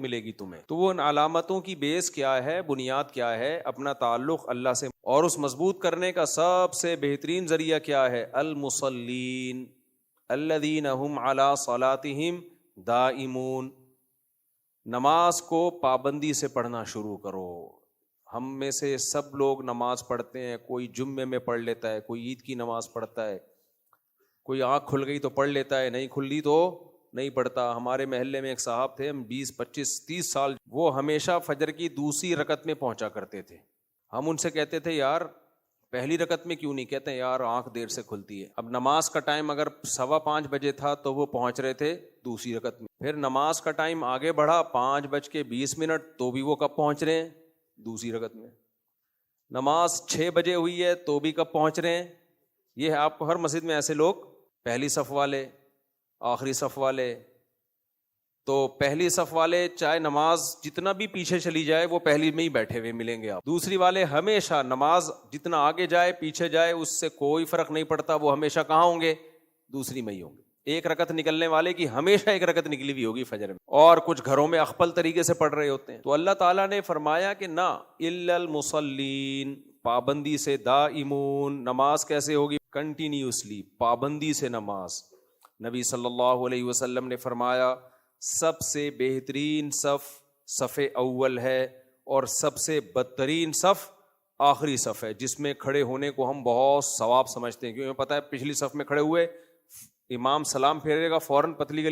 ملے گی تمہیں. تو وہ ان علامتوں کی بیس کیا ہے، بنیاد کیا ہے؟ اپنا تعلق اللہ سے. اور اس مضبوط کرنے کا سب سے بہترین ذریعہ کیا ہے؟ المصلین الذین هم علی صلاتہم دائمون. نماز کو پابندی سے پڑھنا شروع کرو. ہم میں سے سب لوگ نماز پڑھتے ہیں، کوئی جمعے میں پڑھ لیتا ہے، کوئی عید کی نماز پڑھتا ہے، کوئی آنکھ کھل گئی تو پڑھ لیتا ہے، نہیں کھلی تو نہیں پڑھتا. ہمارے محلے میں ایک صاحب تھے، ہم 20 25 30 سال، وہ ہمیشہ فجر کی دوسری رکعت میں پہنچا کرتے تھے. ہم ان سے کہتے تھے یار پہلی رکعت میں کیوں نہیں؟ کہتے ہیں یار آنکھ دیر سے کھلتی ہے. اب نماز کا ٹائم اگر 5:15 بجے تھا تو وہ پہنچ رہے تھے دوسری رکعت میں. پھر نماز کا ٹائم آگے بڑھا 5:20 تو بھی وہ کب پہنچ رہے ہیں؟ دوسری رکعت میں. نماز 6 بجے ہوئی ہے تو بھی کب پہنچ رہے ہیں؟ یہ ہے آپ کو ہر مسجد میں ایسے لوگ، پہلی صف والے، آخری صف والے. تو پہلی صف والے چاہے نماز جتنا بھی پیچھے چلی جائے وہ پہلی میں ہی بیٹھے ہوئے ملیں گے آپ. دوسری والے ہمیشہ نماز جتنا آگے جائے پیچھے جائے اس سے کوئی فرق نہیں پڑتا، وہ ہمیشہ کہاں ہوں گے؟ دوسری میں ہی ہوں گے. ایک رکعت نکلنے والے کی ہمیشہ ایک رکعت نکلی ہوئی ہوگی فجر میں، اور کچھ گھروں میں اخپل طریقے سے پڑھ رہے ہوتے ہیں. تو اللہ تعالیٰ نے فرمایا کہ نہ الا المصلین، پابندی سے، دائمون. نماز کیسے ہوگی؟ کنٹینیوسلی، پابندی سے نماز. نبی صلی اللہ علیہ وسلم نے فرمایا سب سے بہترین صف صف اول ہے، اور سب سے بدترین صف آخری صف ہے، جس میں کھڑے ہونے کو ہم بہت ثواب سمجھتے ہیں. کیونکہ پتہ ہے پچھلی صف میں کھڑے ہوئے، امام سلام پھیرے گا فوراً پتلی گلی